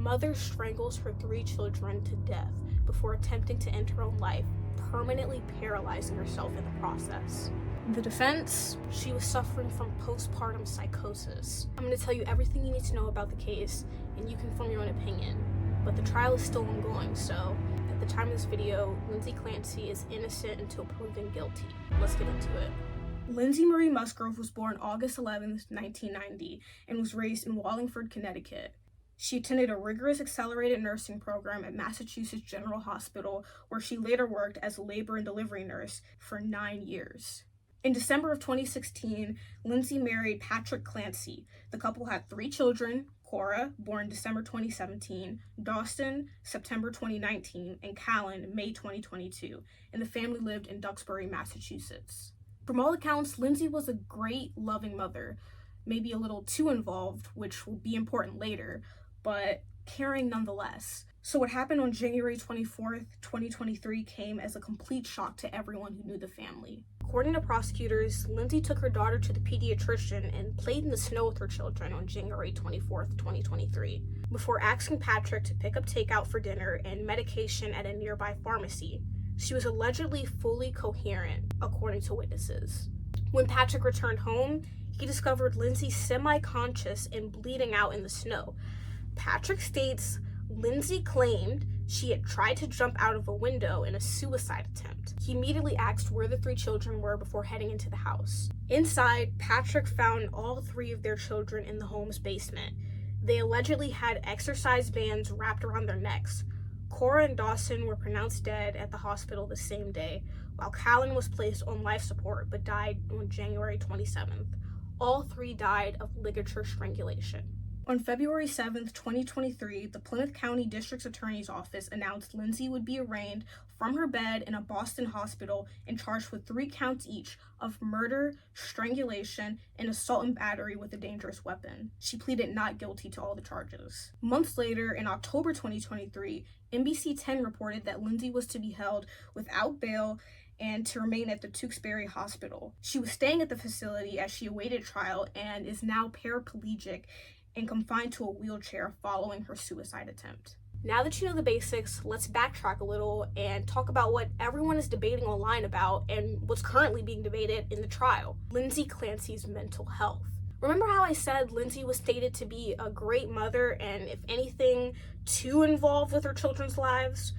mother strangles her 3 children to death before attempting to end her own life, permanently paralyzing herself in the process. The defense, she was suffering from postpartum psychosis. I'm going to tell you everything you need to know about the case, and you can form your own opinion. But the trial is still ongoing, so at the time of this video, Lindsay Clancy is innocent until proven guilty. Let's get into it. Lindsay Marie Musgrove was born August 11, 1990, and was raised in Wallingford, Connecticut. She attended a rigorous accelerated nursing program at Massachusetts General Hospital, where she later worked as a labor and delivery nurse for 9 years. In December of 2016, Lindsay married Patrick Clancy. The couple had 3 children: Cora, born December 2017, Dawson, September 2019, and Callan, May 2022, and the family lived in Duxbury, Massachusetts. From all accounts, Lindsay was a great, loving mother, maybe a little too involved, which will be important later, but caring nonetheless. So what happened on January 24th, 2023 came as a complete shock to everyone who knew the family. According to prosecutors, Lindsay took her daughter to the pediatrician and played in the snow with her children on January 24th, 2023, before asking Patrick to pick up takeout for dinner and medication at a nearby pharmacy. She was allegedly fully coherent, according to witnesses. When Patrick returned home, he discovered Lindsay semi-conscious and bleeding out in the snow. Patrick states Lindsay claimed she had tried to jump out of a window in a suicide attempt. He immediately asked where the 3 children were before heading into the house. Inside, Patrick found all 3 of their children in the home's basement. They allegedly had exercise bands wrapped around their necks. Cora and Dawson were pronounced dead at the hospital the same day, while Callan was placed on life support but died on January 27th. All 3 died of ligature strangulation. On February 7th, 2023, the Plymouth County District Attorney's Office announced Lindsay would be arraigned from her bed in a Boston hospital and charged with 3 counts each of murder, strangulation, and assault and battery with a dangerous weapon. She pleaded not guilty to all the charges. Months later, in October 2023, NBC 10 reported that Lindsay was to be held without bail and to remain at the Tewksbury Hospital. She was staying at the facility as she awaited trial and is now paraplegic and confined to a wheelchair following her suicide attempt. Now that you know the basics, let's backtrack a little and talk about what everyone is debating online about and what's currently being debated in the trial: Lindsay Clancy's mental health. Remember how I said Lindsay was stated to be a great mother and, if anything, too involved with her children's lives?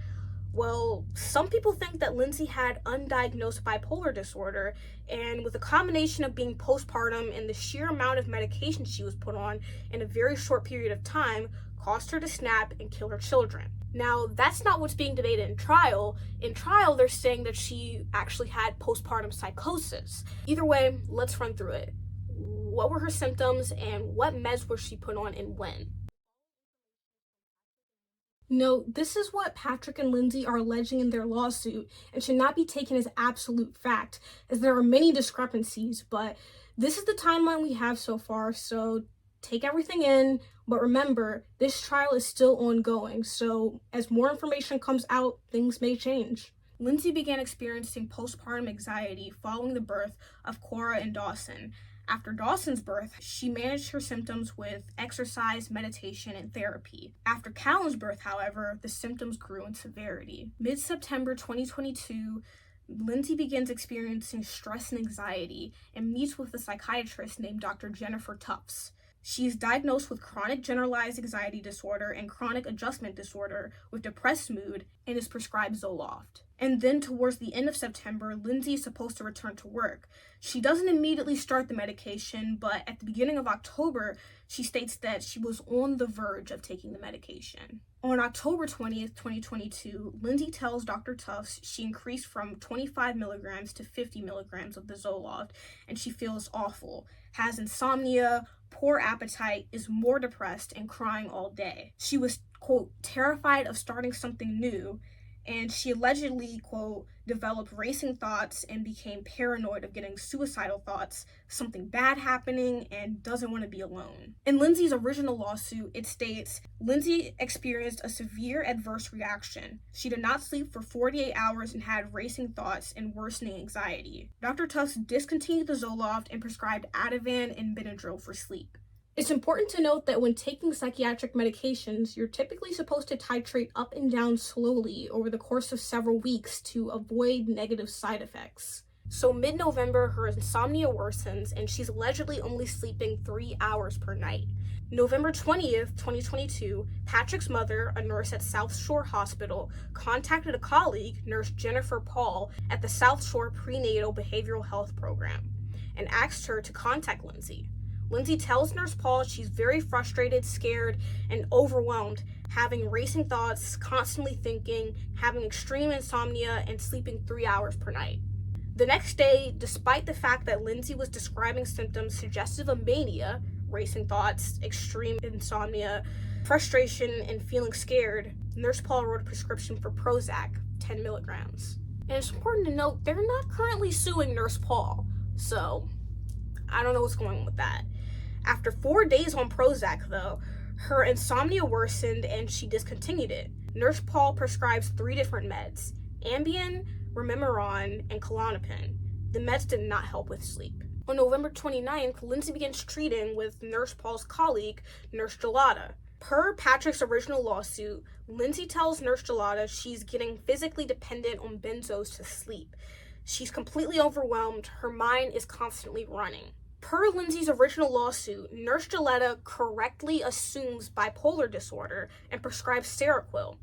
Well, some people think that Lindsay had undiagnosed bipolar disorder, and with a combination of being postpartum and the sheer amount of medication she was put on in a very short period of time, caused her to snap and kill her children. Now, that's not what's being debated in trial. In trial, they're saying that she actually had postpartum psychosis. Either way, let's run through it. What were her symptoms, and what meds was she put on and when? No, this is what Patrick and Lindsay are alleging in their lawsuit and should not be taken as absolute fact, as there are many discrepancies, but this is the timeline we have so far, so take everything in, but remember, this trial is still ongoing, so as more information comes out, things may change. Lindsay began experiencing postpartum anxiety following the birth of Cora and Dawson. After Dawson's birth, she managed her symptoms with exercise, meditation, and therapy. After Callan's birth, however, the symptoms grew in severity. Mid-September 2022, Lindsay begins experiencing stress and anxiety and meets with a psychiatrist named Dr. Jennifer Tufts. She is diagnosed with chronic generalized anxiety disorder and chronic adjustment disorder with depressed mood and is prescribed Zoloft. And then towards the end of September, Lindsay is supposed to return to work. She doesn't immediately start the medication, but at the beginning of October, she states that she was on the verge of taking the medication. On October 20th, 2022, Lindsay tells Dr. Tufts she increased from 25 milligrams to 50 milligrams of the Zoloft, and she feels awful, has insomnia, poor appetite, is more depressed, and crying all day. She was, quote, terrified of starting something new, and she allegedly, quote, developed racing thoughts and became paranoid of getting suicidal thoughts, something bad happening, and doesn't want to be alone. In Lindsay's original lawsuit, it states, Lindsay experienced a severe adverse reaction. She did not sleep for 48 hours and had racing thoughts and worsening anxiety. Dr. Tufts discontinued the Zoloft and prescribed Ativan and Benadryl for sleep. It's important to note that when taking psychiatric medications, you're typically supposed to titrate up and down slowly over the course of several weeks to avoid negative side effects. So mid-November, her insomnia worsens and she's allegedly only sleeping 3 hours per night. November 20th, 2022, Patrick's mother, a nurse at South Shore Hospital, contacted a colleague, Nurse Jennifer Paul, at the South Shore Prenatal Behavioral Health Program and asked her to contact Lindsay. Lindsay tells Nurse Paul she's very frustrated, scared, and overwhelmed, having racing thoughts, constantly thinking, having extreme insomnia, and sleeping 3 hours per night. The next day, despite the fact that Lindsay was describing symptoms suggestive of mania, racing thoughts, extreme insomnia, frustration, and feeling scared, Nurse Paul wrote a prescription for Prozac, 10 milligrams. And it's important to note, they're not currently suing Nurse Paul, so I don't know what's going on with that. After 4 days on Prozac, though, her insomnia worsened and she discontinued it. Nurse Paul prescribes 3 different meds: Ambien, Remeron, and Klonopin. The meds did not help with sleep. On November 29th, Lindsay begins treating with Nurse Paul's colleague, Nurse Gelada. Per Patrick's original lawsuit, Lindsay tells Nurse Gelada she's getting physically dependent on benzos to sleep. She's completely overwhelmed. Her mind is constantly running. Per Lindsay's original lawsuit, Nurse Gelada correctly assumes bipolar disorder and prescribes Seroquel.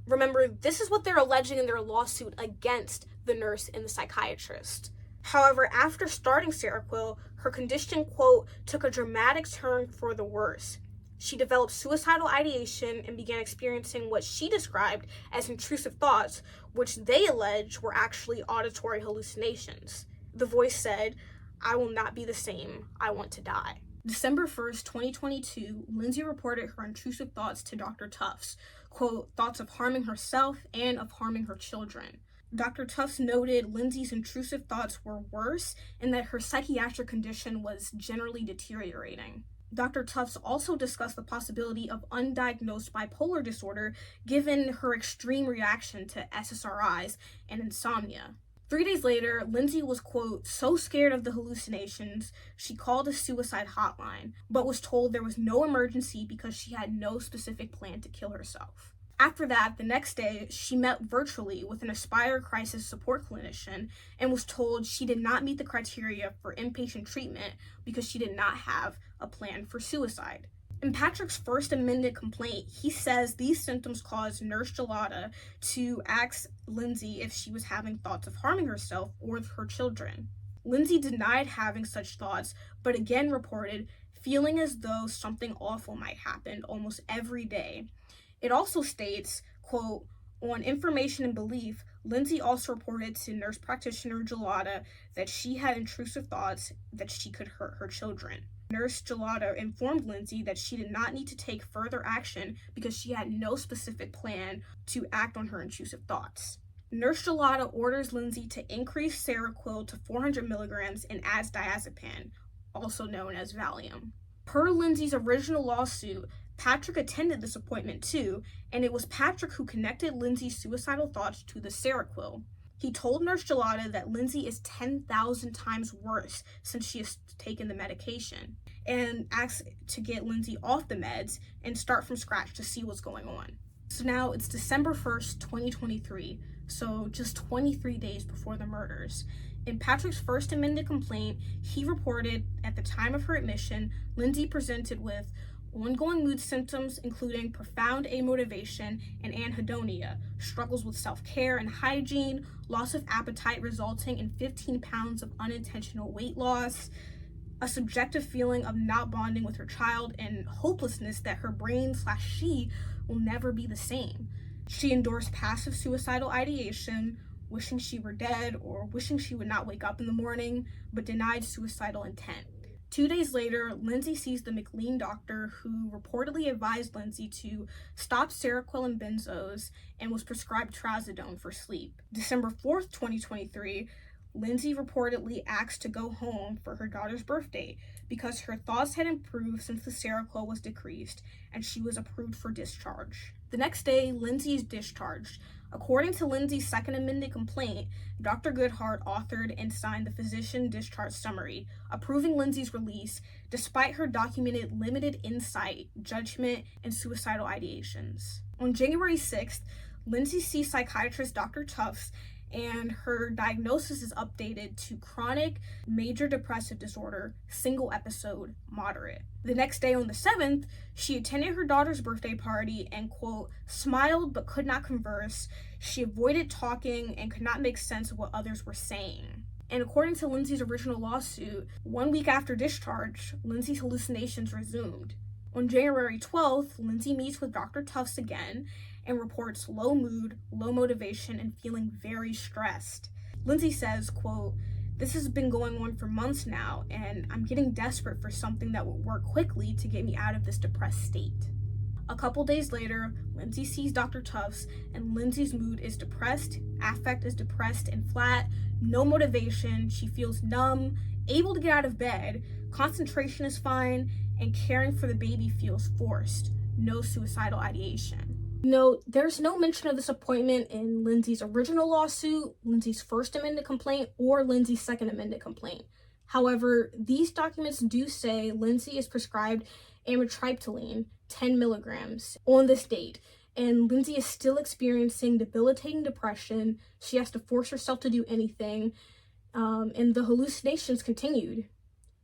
Remember, this is what they're alleging in their lawsuit against the nurse and the psychiatrist. However, after starting Seroquel, her condition, quote, took a dramatic turn for the worse. She developed suicidal ideation and began experiencing what she described as intrusive thoughts, which they allege were actually auditory hallucinations. The voice said, "I will not be the same. I want to die." December 1st, 2022, Lindsay reported her intrusive thoughts to Dr. Tufts, quote, thoughts of harming herself and of harming her children. Dr. Tufts noted Lindsay's intrusive thoughts were worse and that her psychiatric condition was generally deteriorating. Dr. Tufts also discussed the possibility of undiagnosed bipolar disorder given her extreme reaction to SSRIs and insomnia. 3 days later, Lindsay was, quote, so scared of the hallucinations, she called a suicide hotline, but was told there was no emergency because she had no specific plan to kill herself. After that, the next day, she met virtually with an Aspire crisis support clinician and was told she did not meet the criteria for inpatient treatment because she did not have a plan for suicide. In Patrick's first amended complaint, he says these symptoms caused Nurse Gelada to ask Lindsay if she was having thoughts of harming herself or her children. Lindsay denied having such thoughts, but again reported feeling as though something awful might happen almost every day. It also states, quote, on information and belief, Lindsay also reported to nurse practitioner Gelada that she had intrusive thoughts that she could hurt her children. Nurse Gelada informed Lindsay that she did not need to take further action because she had no specific plan to act on her intrusive thoughts. Nurse Gelada orders Lindsay to increase Seroquel to 400 milligrams and adds diazepam, also known as Valium. Per Lindsay's original lawsuit, Patrick attended this appointment too, and it was Patrick who connected Lindsay's suicidal thoughts to the Seroquel. He told Nurse Gelada that Lindsay is 10,000 times worse since she has taken the medication, and asked to get Lindsay off the meds and start from scratch to see what's going on. So now it's December 1st, 2023, so just 23 days before the murders. In Patrick's first amended complaint, he reported at the time of her admission, Lindsay presented with ongoing mood symptoms including profound amotivation and anhedonia, struggles with self-care and hygiene, loss of appetite resulting in 15 pounds of unintentional weight loss, a subjective feeling of not bonding with her child, and hopelessness that her brain/she will never be the same. She endorsed passive suicidal ideation, wishing she were dead or wishing she would not wake up in the morning, but denied suicidal intent. 2 days later, Lindsay sees the McLean doctor who reportedly advised Lindsay to stop Seroquel and benzos and was prescribed trazodone for sleep. December 4th, 2023, Lindsay reportedly asked to go home for her daughter's birthday because her thoughts had improved since the Seroquel was decreased and she was approved for discharge. The next day, Lindsay is discharged. According to Lindsay's second amended complaint, Dr. Goodhart authored and signed the physician discharge summary, approving Lindsay's release despite her documented limited insight, judgment, and suicidal ideations. On January 6th, Lindsay sees psychiatrist Dr. Tufts, and her diagnosis is updated to chronic major depressive disorder, single episode, moderate. The next day on the 7th, she attended her daughter's birthday party and, quote, smiled but could not converse. She avoided talking and could not make sense of what others were saying. And according to Lindsay's original lawsuit, 1 week after discharge, Lindsay's hallucinations resumed. On January 12th, Lindsay meets with Dr. Tufts again and reports low mood, low motivation, and feeling very stressed. Lindsay says, quote, this has been going on for months now, and I'm getting desperate for something that will work quickly to get me out of this depressed state. A couple days later, Lindsay sees Dr. Tufts, and Lindsay's mood is depressed, affect is depressed and flat, no motivation, she feels numb, able to get out of bed, concentration is fine, and caring for the baby feels forced, no suicidal ideation. Note, there's no mention of this appointment in Lindsay's original lawsuit, Lindsay's first amended complaint, or Lindsay's second amended complaint. However, these documents do say Lindsay is prescribed amitriptyline, 10 milligrams, on this date, and Lindsay is still experiencing debilitating depression. She has to force herself to do anything, and the hallucinations continued.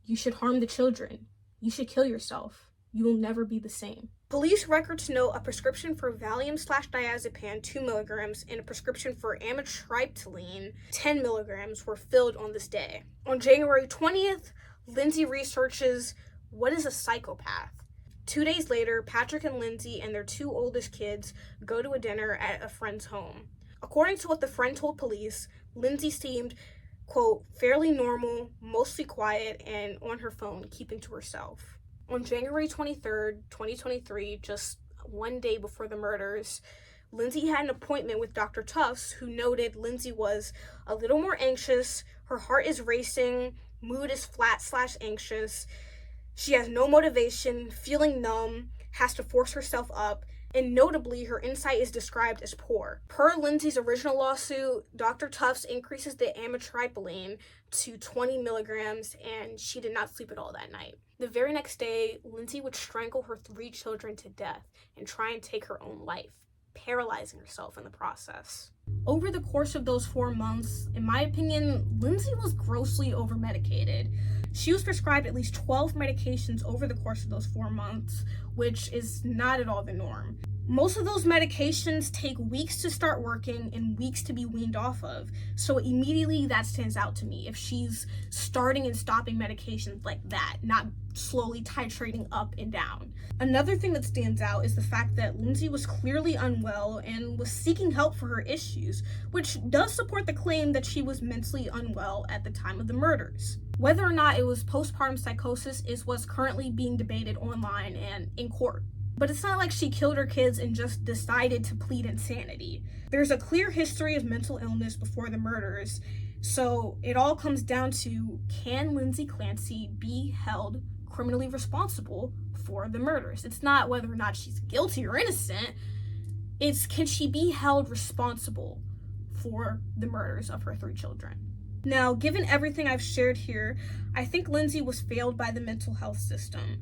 You should harm the children. You should kill yourself. You will never be the same. Police records note a prescription for Valium/diazepam 2 milligrams and a prescription for amitriptyline 10 milligrams were filled on this day. On January 20th, Lindsay researches what is a psychopath. 2 days later, Patrick and Lindsay and their 2 oldest kids go to a dinner at a friend's home. According to what the friend told police, Lindsay seemed, quote, fairly normal, mostly quiet, and on her phone, keeping to herself. On January 23rd, 2023, just 1 day before the murders, Lindsay had an appointment with Dr. Tufts, who noted Lindsay was a little more anxious, her heart is racing, mood is flat/anxious, she has no motivation, feeling numb, has to force herself up, and notably, her insight is described as poor. Per Lindsay's original lawsuit, Dr. Tufts increases the amitriptyline to 20 milligrams, and she did not sleep at all that night. The very next day, Lindsay would strangle her 3 children to death and try and take her own life, paralyzing herself in the process. Over the course of those 4 months, in my opinion, Lindsay was grossly overmedicated. She was prescribed at least 12 medications over the course of those 4 months, which is not at all the norm. Most of those medications take weeks to start working and weeks to be weaned off of, so immediately that stands out to me if she's starting and stopping medications like that, not slowly titrating up and down. Another thing that stands out is the fact that Lindsay was clearly unwell and was seeking help for her issues, which does support the claim that she was mentally unwell at the time of the murders. Whether or not it was postpartum psychosis is what's currently being debated online and in court. But it's not like she killed her kids and just decided to plead insanity. There's a clear history of mental illness before the murders, so it all comes down to, can Lindsay Clancy be held criminally responsible for the murders? It's not whether or not she's guilty or innocent, it's can she be held responsible for the murders of her 3 children? Now, given everything I've shared here, I think Lindsay was failed by the mental health system.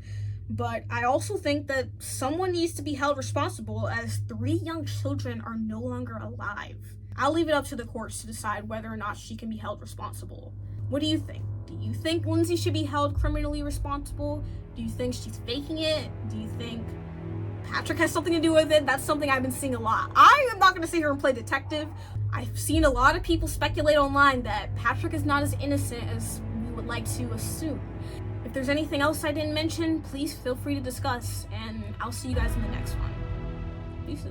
But I also think that someone needs to be held responsible, as 3 young children are no longer alive. I'll leave it up to the courts to decide whether or not she can be held responsible. What do you think? Do you think Lindsay should be held criminally responsible? Do you think she's faking it? Do you think Patrick has something to do with it? That's something I've been seeing a lot. I am not going to sit here and play detective. I've seen a lot of people speculate online that Patrick is not as innocent as we would like to assume. If there's anything else I didn't mention, please feel free to discuss, and I'll see you guys in the next one. Peace.